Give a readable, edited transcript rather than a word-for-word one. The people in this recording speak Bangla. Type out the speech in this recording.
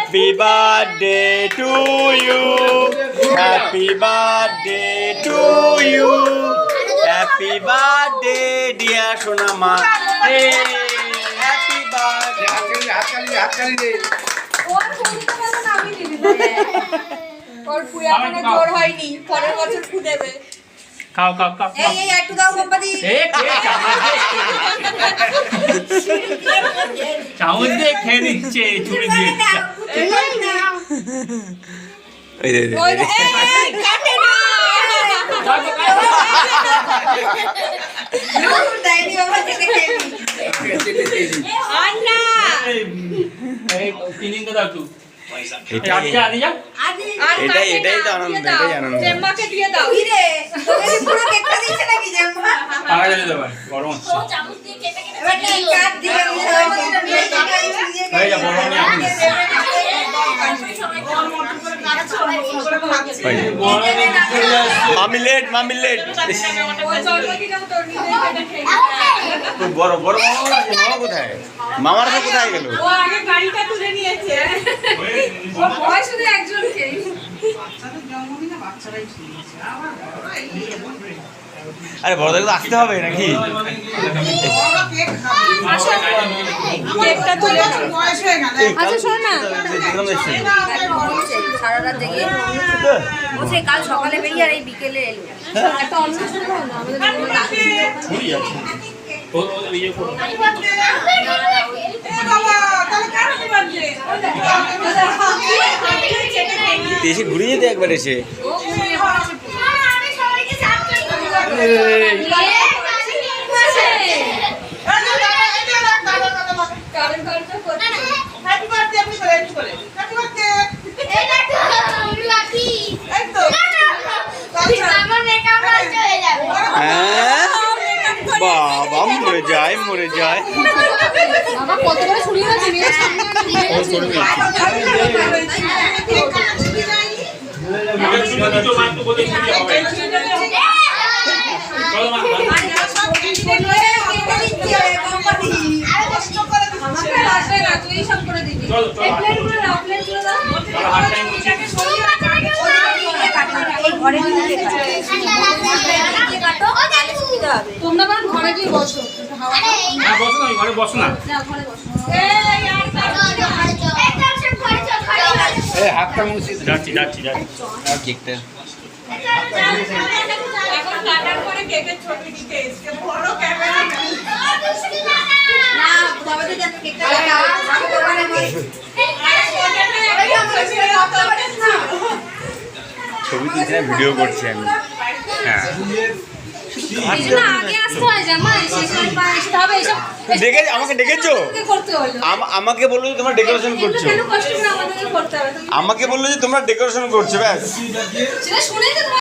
Happy birthday to you. Happy birthday to you. Happy birthday dear Sonama. Hey, happy birthday. ওর পুয়া কোনো জোর হয়নি, পরের বছর ফু দেবে। খাও খাও খাও এই এই একটু দাও সম্পাদি। চামচ দিয়ে খেয়ে নিচ্ছে চুড়ি দিয়ে ওই এই কাটে না। নূর দাইনি বাবা থেকে খেলি। আন্না এই কিনিং তো দাও তুই এটাই তো আনন্দ, এটাই আনন্দ। জেম্মাকে দিয়ে দাও। কি রে তোকে কি পুরো কেকটা দিচ্ছে নাকি জেম্মা? গরম হচ্ছে এবার কেক কাট দিয়ে মামি লেট বড় বড় মামা কোথায়? মামার তো কোথায় গেল? ও আগে গাড়িটা তুলে নিয়েছে। ও ভয় শুধু একজনকে। আরে বড়দের তো আসতে হবে নাকি? কেকটা তুলে বয়স হয়ে গেল। আচ্ছা শোন না, সারা রাত জেগে ও সে কাল সকালে বেরিয়ে আর এই বিকেলে এলো। একটা অনুষ্ঠান হয় না আমাদের এসে ঘুরে যেতে একবার এসে বাবা মরে যায় বাবা কত করে ছুরি না মেয়ের সামনে তোমরা ঘরে গিয়ে বসো ঘরে বসো না হাতটা মুছি যাচ্ছি কেকটা এখন কাটার পরে কেকের ছবি দিতে এসে বড় ক্যামেরা না বাবাদের যাতে কেকটা আমি দোকানে নিয়ে ছবি তুলছি না, ভিডিও করছি আমি। হ্যাঁ আগে আসতে হয় জামাই শেষের পা আসতে হবে এসব আমাকে ডেকেছো? করতে হলো আমাকে বললো যে তোমরা ডেকোরেশন করছো, কেন কষ্ট করে আমাদেরকে করতে হবে আমাকে বললো যে তোমরা ডেকোরেশন করছো, ব্যাস। সেটা শুনেই তো